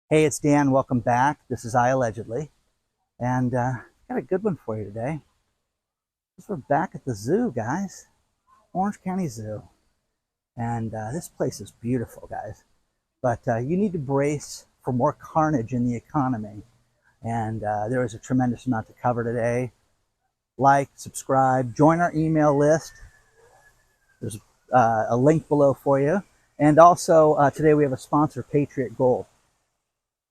Hey, it's Dan. Welcome back. This is iAllegedly, and got a good one for you today. We're back at the zoo, guys. Orange County Zoo, and this place is beautiful, guys. But you need to brace for more carnage in the economy, and there is a tremendous amount to cover today. Like, subscribe, join our email list. There's a link below for you, and also today we have a sponsor, Patriot Gold.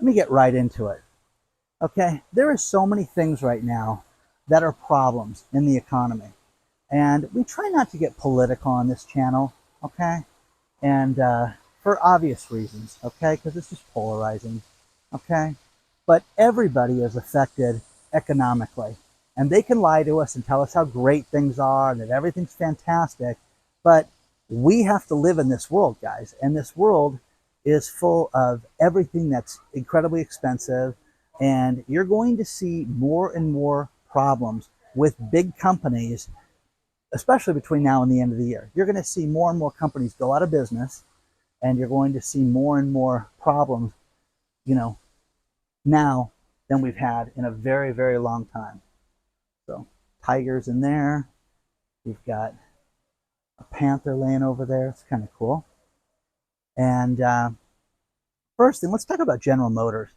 Let me get right into it. Okay, there are so many things right now that are problems in the economy. And we try not to get political on this channel, okay? And for obvious reasons, okay? Because it's just polarizing, okay? But everybody is affected economically. And they can lie to us and tell us how great things are and that everything's fantastic. But we have to live in this world, guys. And this world is full of everything that's incredibly expensive, and you're going to see more and more problems with big companies, especially between now and the end of the year. You're going to see more and more companies go out of business, and you're going to see more and more problems, you know, now than we've had in a very, very long time. So, tigers in there. We've got a panther laying over there. It's kind of cool. And first thing, let's talk about General Motors.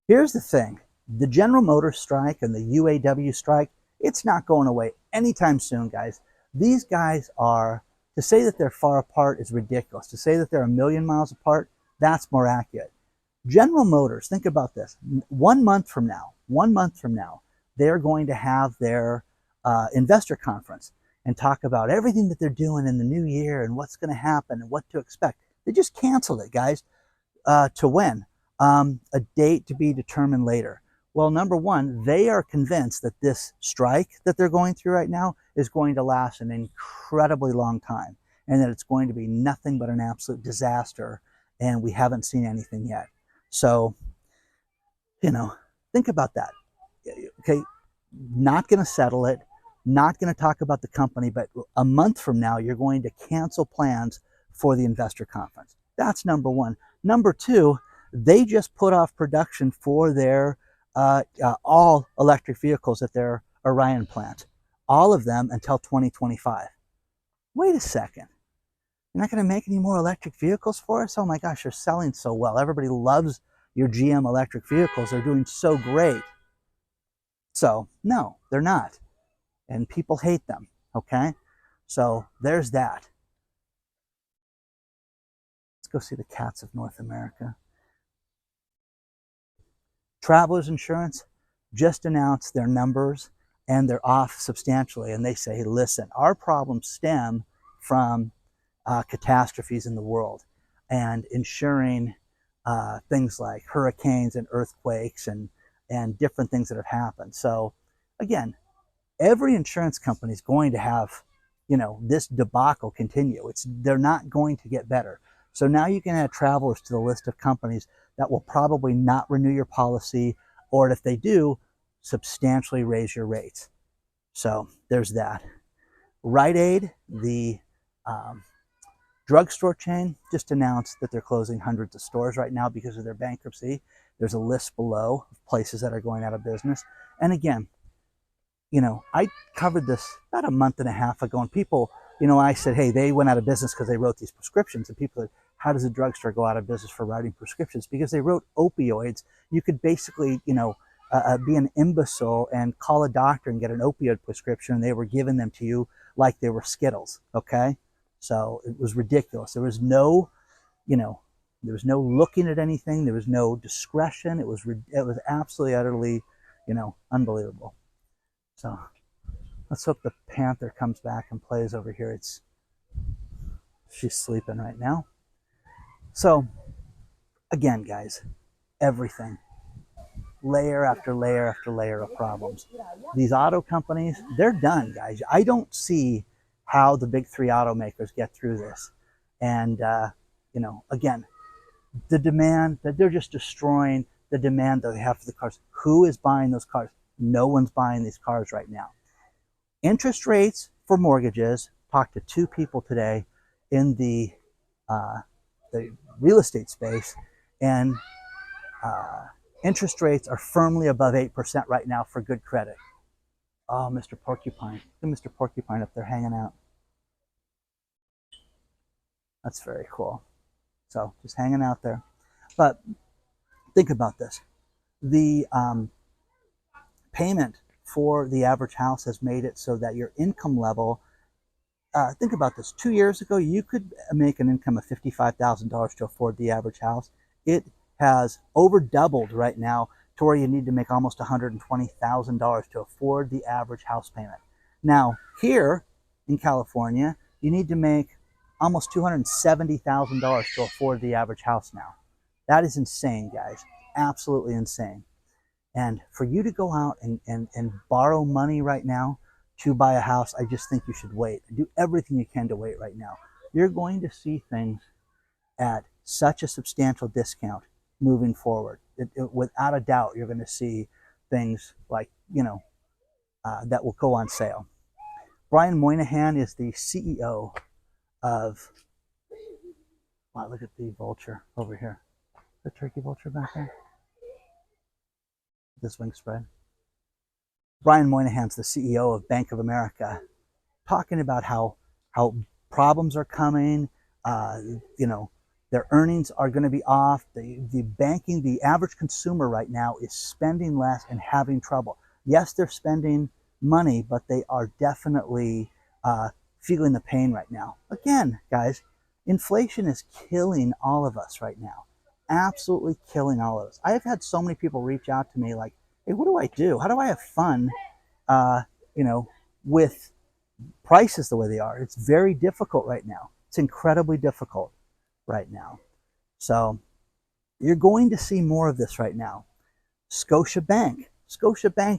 Here's the thing. The General Motors strike and the UAW strike, it's not going away anytime soon, guys. These guys are, to say that they're far apart is ridiculous. To say that they're a million miles apart, that's more accurate. General Motors, think about this. 1 month from now, they're going to have their investor conference and talk about everything that they're doing in the new year and what's going to happen and what to expect. They just canceled it, guys. To when? A date to be determined later. Well, number one, they are convinced that this strike that they're going through right now is going to last an incredibly long time and that it's going to be nothing but an absolute disaster, and we haven't seen anything yet. So, think about that. Okay, not going to settle it, not going to talk about the company, but a month from now, you're going to cancel plans for the investor conference. That's number one. Number two, they just put off production for their all electric vehicles at their Orion plant, all of them until 2025. Wait a second. You're not going to make any more electric vehicles for us? Oh my gosh, you're selling so well. Everybody loves your GM electric vehicles. They're doing so great. So, no, they're not. And people hate them, okay? So, there's that. Let's go see the cats of North America. Travelers Insurance just announced their numbers and they're off substantially. And they say, listen, our problems stem from catastrophes in the world and insuring things like hurricanes and earthquakes and different things that have happened. So, again, every insurance company is going to have, this debacle continue. They're not going to get better. So now you can add Travelers to the list of companies that will probably not renew your policy, or if they do, substantially raise your rates. So there's that. Rite Aid, the drugstore chain, just announced that they're closing hundreds of stores right now because of their bankruptcy. There's a list below of places that are going out of business. And again, I covered this about a month and a half ago, and people, I said, hey, they went out of business because they wrote these prescriptions. And people said, how does a drugstore go out of business for writing prescriptions? Because they wrote opioids. You could basically, be an imbecile and call a doctor and get an opioid prescription, and they were giving them to you like they were Skittles, okay? So it was ridiculous. There was no looking at anything. There was no discretion. It was absolutely, utterly, unbelievable. So let's hope the panther comes back and plays over here. She's sleeping right now. So again, guys, everything, layer after layer after layer of problems. These auto companies, they're done, guys. I don't see how the big three automakers get through this. And, again, the demand that they're just destroying the demand that they have for the cars. Who is buying those cars? No one's buying these cars right now. Interest rates for mortgages. Talked to two people today in the real estate space, and interest rates are firmly above 8% right now for good credit. Oh, Mr. Porcupine. Look at Mr. Porcupine up there hanging out. That's very cool. So just hanging out there. But think about this. The payment for the average house has made it so that your income level, think about this. 2 years ago, you could make an income of $55,000 to afford the average house. It has over doubled right now to where you need to make almost $120,000 to afford the average house payment. Now, here in California, you need to make almost $270,000 to afford the average house now. That is insane, guys. Absolutely insane. And for you to go out and borrow money right now to buy a house, I just think you should wait. Do everything you can to wait right now. You're going to see things at such a substantial discount moving forward. Without a doubt, you're going to see things like, that will go on sale. Brian Moynihan is the CEO of, wow, look at the vulture over here. The turkey vulture back there. This wing spread. Brian Moynihan's the CEO of Bank of America, talking about how problems are coming. Their earnings are going to be off. The average consumer right now is spending less and having trouble. Yes, they're spending money, but they are definitely feeling the pain right now. Again, guys, inflation is killing all of us right now. Absolutely killing all of us. I have had so many people reach out to me like, hey, what do I do? How do I have fun, with prices the way they are? It's very difficult right now. It's incredibly difficult right now. So you're going to see more of this right now. Scotiabank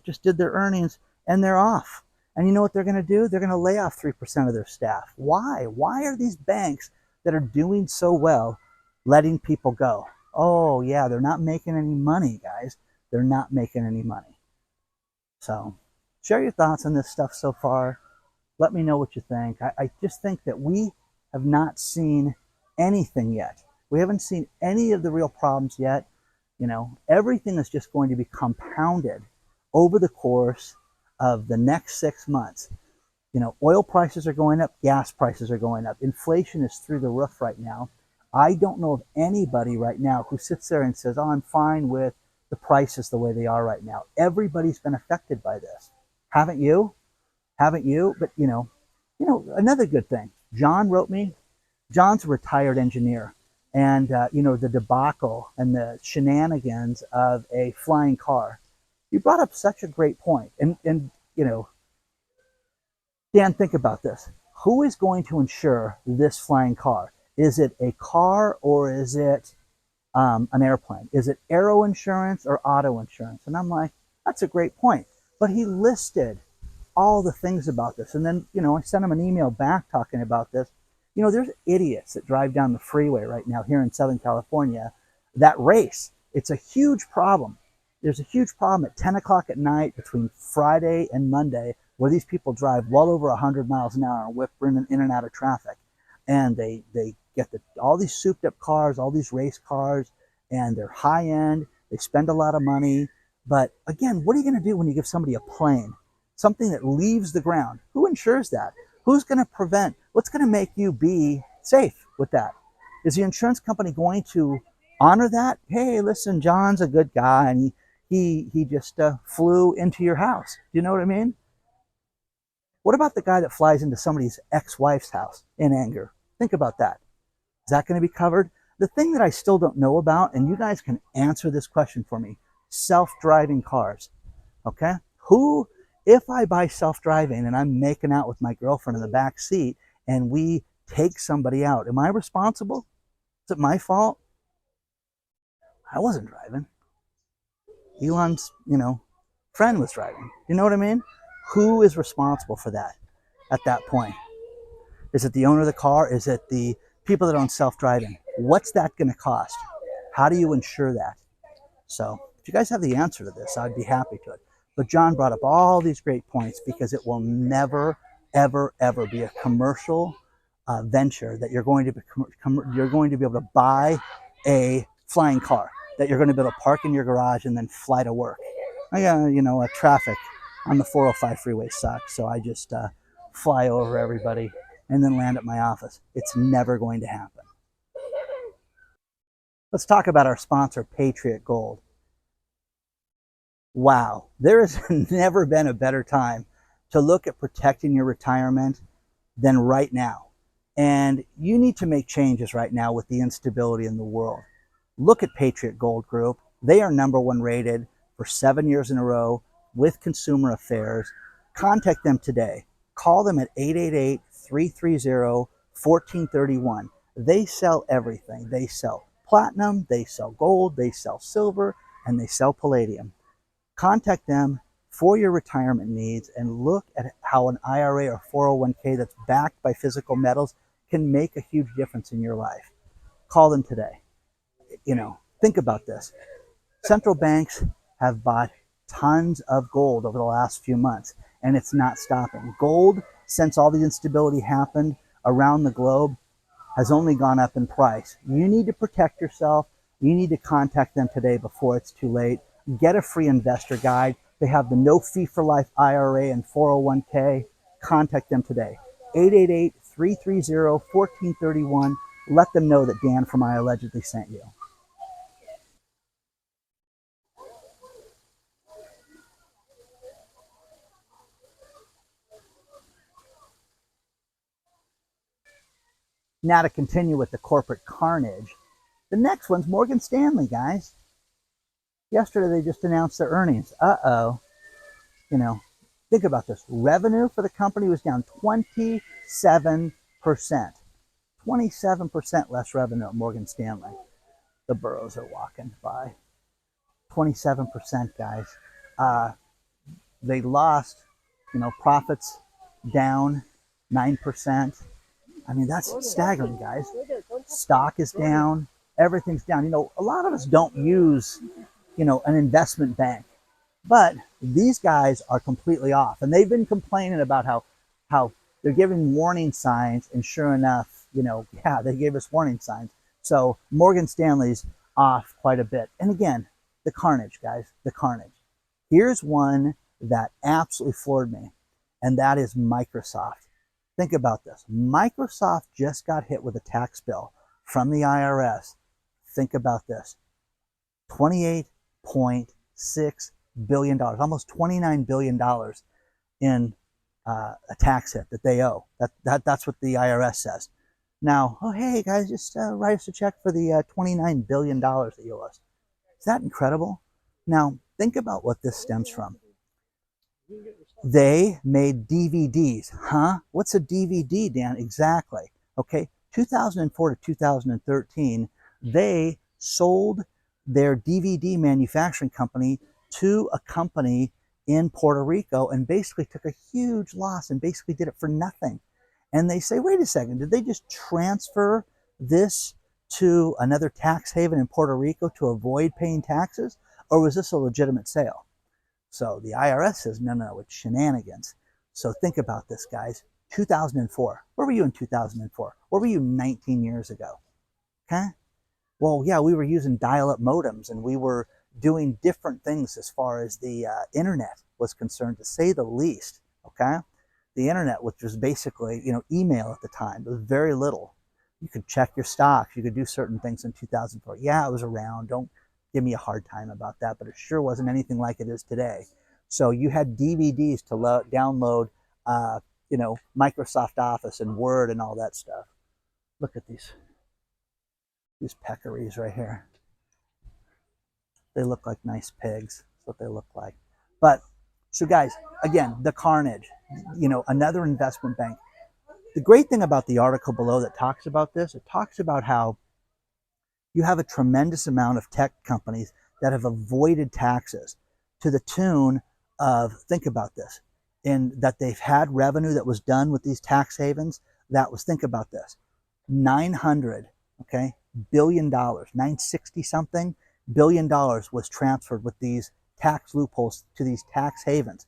just did their earnings and they're off. And you know what they're going to do? They're going to lay off 3% of their staff. Why? Why are these banks that are doing so well letting people go? Oh, yeah, they're not making any money, guys. They're not making any money. So share your thoughts on this stuff so far. Let me know what you think. I just think that we have not seen anything yet. We haven't seen any of the real problems yet. Everything is just going to be compounded over the course of the next 6 months. Oil prices are going up, gas prices are going up. Inflation is through the roof right now. I don't know of anybody right now who sits there and says, oh, I'm fine with the prices the way they are right now. Everybody's been affected by this. Haven't you? Haven't you? But, another good thing. John wrote me. John's a retired engineer. And, the debacle and the shenanigans of a flying car. You brought up such a great point. And Dan, think about this. Who is going to insure this flying car? Is it a car or is it an airplane? Is it aero insurance or auto insurance? And I'm like, that's a great point. But he listed all the things about this. And then, I sent him an email back talking about this. There's idiots that drive down the freeway right now here in Southern California that race. It's a huge problem. There's a huge problem at 10 o'clock at night between Friday and Monday where these people drive well over 100 miles an hour and whip in and out of traffic. And they get all these souped up cars, all these race cars, and they're high end. They spend a lot of money. But again, what are you going to do when you give somebody a plane? Something that leaves the ground? Who insures that? Who's going to prevent? What's going to make you be safe with that? Is the insurance company going to honor that? Hey, listen, John's a good guy, and he just flew into your house. Do you know what I mean? What about the guy that flies into somebody's ex-wife's house in anger? Think about that. Is that going to be covered? The thing that I still don't know about, and you guys can answer this question for me, self-driving cars. Okay? If I buy self-driving and I'm making out with my girlfriend in the back seat and we take somebody out, am I responsible? Is it my fault? I wasn't driving. Elon's, friend was driving. You know what I mean? Who is responsible for that at that point? Is it the owner of the car? Is it the people that own self-driving? What's that going to cost? How do you insure that? So if you guys have the answer to this, I'd be happy to it. But John brought up all these great points because it will never, ever, ever be a commercial venture that you're going to be able to buy a flying car. that you're going to be able to park in your garage and then fly to work. Traffic on the 405 freeway sucks, so I just fly over everybody and then land at my office. It's never going to happen. Let's talk about our sponsor, Patriot Gold. Wow, there has never been a better time to look at protecting your retirement than right now. And you need to make changes right now with the instability in the world. Look at Patriot Gold Group. They are #1 rated for 7 years in a row with Consumer Affairs. Contact them today. Call them at 888-330-1431. They sell everything. They sell platinum, they sell gold, they sell silver, and they sell palladium. Contact them for your retirement needs and look at how an IRA or 401k that's backed by physical metals can make a huge difference in your life. Call them today. Think about this. Central banks have bought tons of gold over the last few months, and it's not stopping. Gold, since all the instability happened around the globe, has only gone up in price. You need to protect yourself. You need to contact them today before it's too late. Get a free investor guide. They have the no fee for life IRA and 401k. Contact them today. 888-330-1431. Let them know that Dan from iAllegedly sent you. Now to continue with the corporate carnage, the next one's Morgan Stanley, guys. Yesterday they just announced their earnings. Think about this. Revenue for the company was down 27%. 27% less revenue at Morgan Stanley. The burros are walking by. 27%, guys. They lost, profits down 9%. I mean, that's staggering, guys. Stock is down. Everything's down. A lot of us don't use, an investment bank. But these guys are completely off. And they've been complaining about how they're giving warning signs. And sure enough, they gave us warning signs. So Morgan Stanley's off quite a bit. And again, the carnage, guys, the carnage. Here's one that absolutely floored me, and that is Microsoft. Think about this. Microsoft just got hit with a tax bill from the IRS. Think about this. $28.6 billion, almost $29 billion in a tax hit that they owe. That's what the IRS says. Now, hey guys, just write us a check for the $29 billion that you owe us. Is that incredible? Now, think about what this stems from. They made DVDs. Huh? What's a DVD, Dan? Exactly. Okay. 2004 to 2013, they sold their DVD manufacturing company to a company in Puerto Rico and basically took a huge loss and basically did it for nothing. And they say, wait a second, did they just transfer this to another tax haven in Puerto Rico to avoid paying taxes? Or was this a legitimate sale? So the IRS says, no, it's shenanigans. So think about this, guys. 2004. Where were you in 2004? Where were you 19 years ago? Okay? Well, yeah, we were using dial-up modems and we were doing different things as far as the internet was concerned, to say the least. Okay? The internet, which was basically, email at the time, it was very little. You could check your stocks. You could do certain things in 2004. Yeah, it was around. Don't give me a hard time about that, but it sure wasn't anything like it is today. So you had DVDs to download, Microsoft Office and Word and all that stuff. Look at these peccaries right here. They look like nice pigs. That's what they look like. But so guys, again, the carnage, another investment bank. The great thing about the article below that talks about this, it talks about how you have a tremendous amount of tech companies that have avoided taxes to the tune of, think about this, in that they've had revenue that was done with these tax havens. That was, think about this, $900 billion, 960 something billion dollars was transferred with these tax loopholes to these tax havens.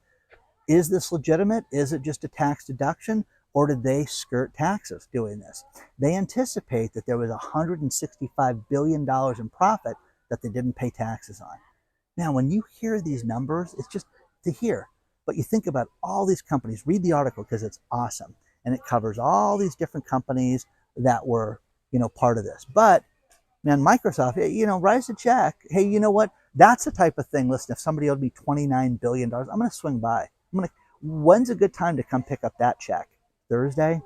Is this legitimate? Is it just a tax deduction? Or did they skirt taxes doing this? They anticipate that there was $165 billion in profit that they didn't pay taxes on. Now, when you hear these numbers, it's just to hear. But you think about all these companies, read the article because it's awesome. And it covers all these different companies that were, part of this. But man, Microsoft, write us a check. Hey, you know what? That's the type of thing. Listen, if somebody owed me $29 billion, I'm going to swing by. When's a good time to come pick up that check? Thursday?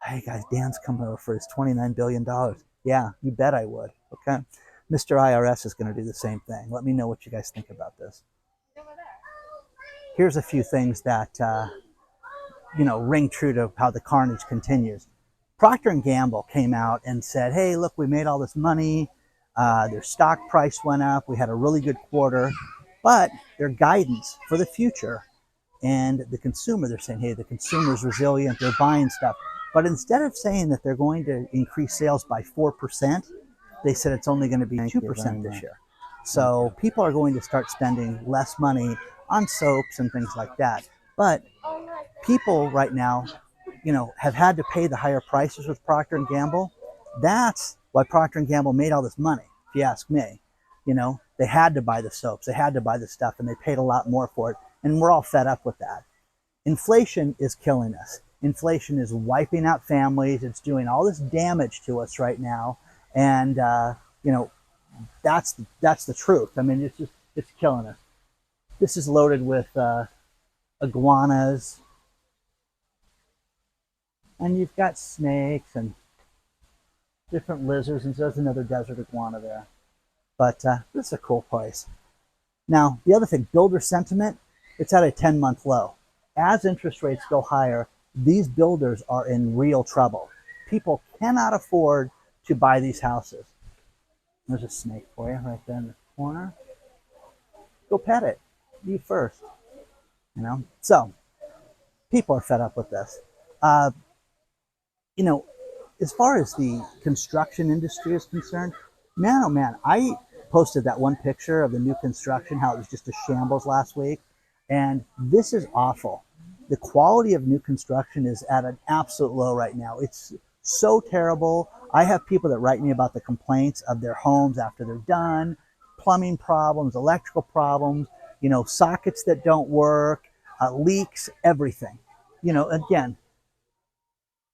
Hey guys, Dan's coming over for his $29 billion. Yeah, you bet I would. Okay. Mr. IRS is going to do the same thing. Let me know what you guys think about this. Here's a few things that, ring true to how the carnage continues. Procter & Gamble came out and said, hey, look, we made all this money. Their stock price went up. We had a really good quarter. But their guidance for the future and the consumer, they're saying, hey, the consumer's resilient. They're buying stuff. But instead of saying that they're going to increase sales by 4%, they said it's only going to be 2% this year. So people are going to start spending less money on soaps and things like that. But people right now, have had to pay the higher prices with Procter & Gamble. That's why Procter & Gamble made all this money, if you ask me. They had to buy the soaps, they had to buy the stuff, and they paid a lot more for it. And we're all fed up with that. Inflation is killing us. Inflation is wiping out families. It's doing all this damage to us right now. And, that's the truth. I mean, it's killing us. This is loaded with iguanas. And you've got snakes and different lizards, and there's another desert iguana there. But this is a cool place. Now, the other thing, builder sentiment, it's at a 10-month low. As interest rates go higher, these builders are in real trouble. People cannot afford to buy these houses. There's a snake for you right there in the corner. Go pet it. You first. So people are fed up with this. As far as the construction industry is concerned, man, oh man, I posted that one picture of the new construction, how it was just a shambles last week. And this is awful. The quality of new construction is at an absolute low right now. It's so terrible. I have people that write me about the complaints of their homes after they're done, plumbing problems, electrical problems, sockets that don't work, leaks, everything. Again,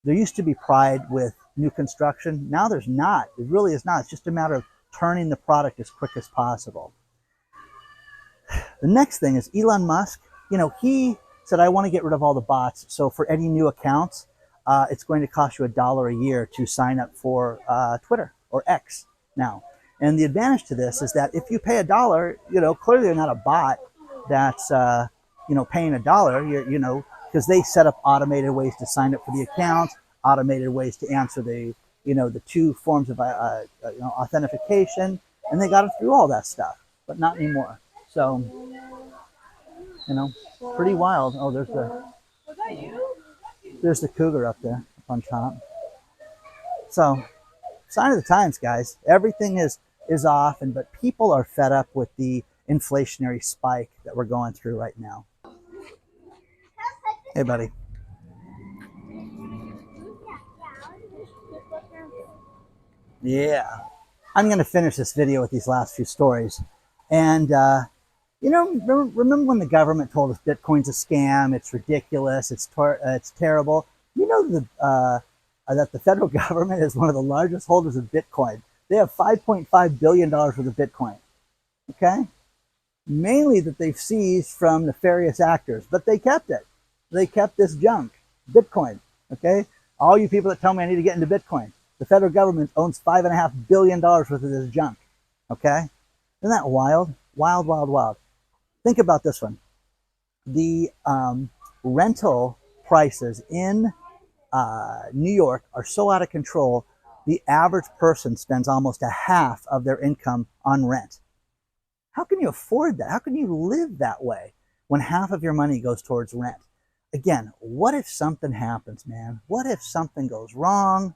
there used to be pride with new construction. Now there's not. It really is not. It's just a matter of turning the product as quick as possible. The next thing is Elon Musk. He said, I want to get rid of all the bots. So for any new accounts, it's going to cost you $1 a year to sign up for Twitter or X now. And the advantage to this is that if you pay $1, clearly you're not a bot that's, paying $1, because they set up automated ways to sign up for the accounts, automated ways to answer the 2 forms of authentication, and they got it through all that stuff, but not anymore. So, pretty wild. Oh, there's the cougar up there up on top. So, sign of the times, guys. Everything is off, but people are fed up with the inflationary spike that we're going through right now. Hey, buddy. Yeah. I'm going to finish this video with these last few stories. And, remember when the government told us Bitcoin's a scam, it's ridiculous, it's terrible? That the federal government is one of the largest holders of Bitcoin. They have $5.5 billion worth of Bitcoin. Okay? Mainly that they've seized from nefarious actors, but they kept it. They kept this junk, Bitcoin. Okay? All you people that tell me I need to get into Bitcoin, the federal government owns $5.5 billion worth of this junk. Okay? Isn't that wild? Wild, wild, wild. Think about this one. The rental prices in New York are so out of control, the average person spends almost a half of their income on rent. How can you afford that? How can you live that way when half of your money goes towards rent? Again, what if something happens, man? What if something goes wrong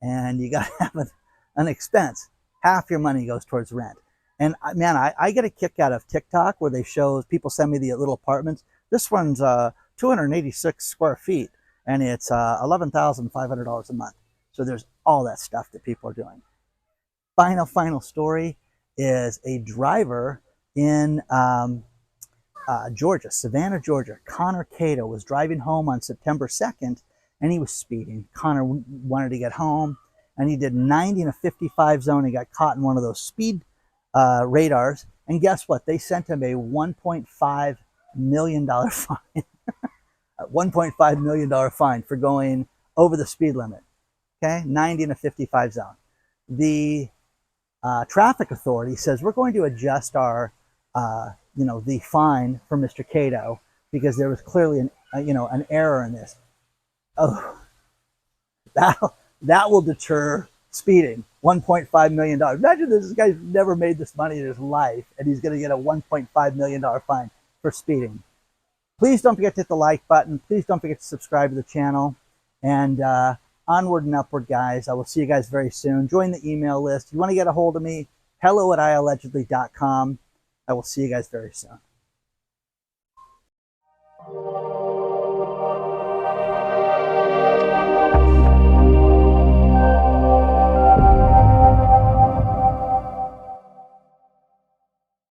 and you got to have an expense? Half your money goes towards rent. And man, I get a kick out of TikTok where they show, people send me the little apartments. This one's 286 square feet and it's $11,500 a month. So there's all that stuff that people are doing. Final story is a driver in Georgia, Savannah, Georgia. Connor Cato was driving home on September 2nd, and he was speeding. Connor wanted to get home, and he did 90 in a 55 zone. He got caught in one of those speed radars, and guess what? They sent him a $1.5 million fine. $1.5 million fine for going over the speed limit. Okay, 90 in a 55 zone. The traffic authority says we're going to adjust our the fine for Mr. Cato because there was clearly an error in this. Oh, that will deter speeding. $1.5 million. Imagine this guy's never made this money in his life, and he's going to get a $1.5 million fine for speeding. Please don't forget to hit the like button. Please don't forget to subscribe to the channel. And onward and upward, guys. I will see you guys very soon. Join the email list. If you want to get a hold of me, hello@iallegedly.com. I will see you guys very soon.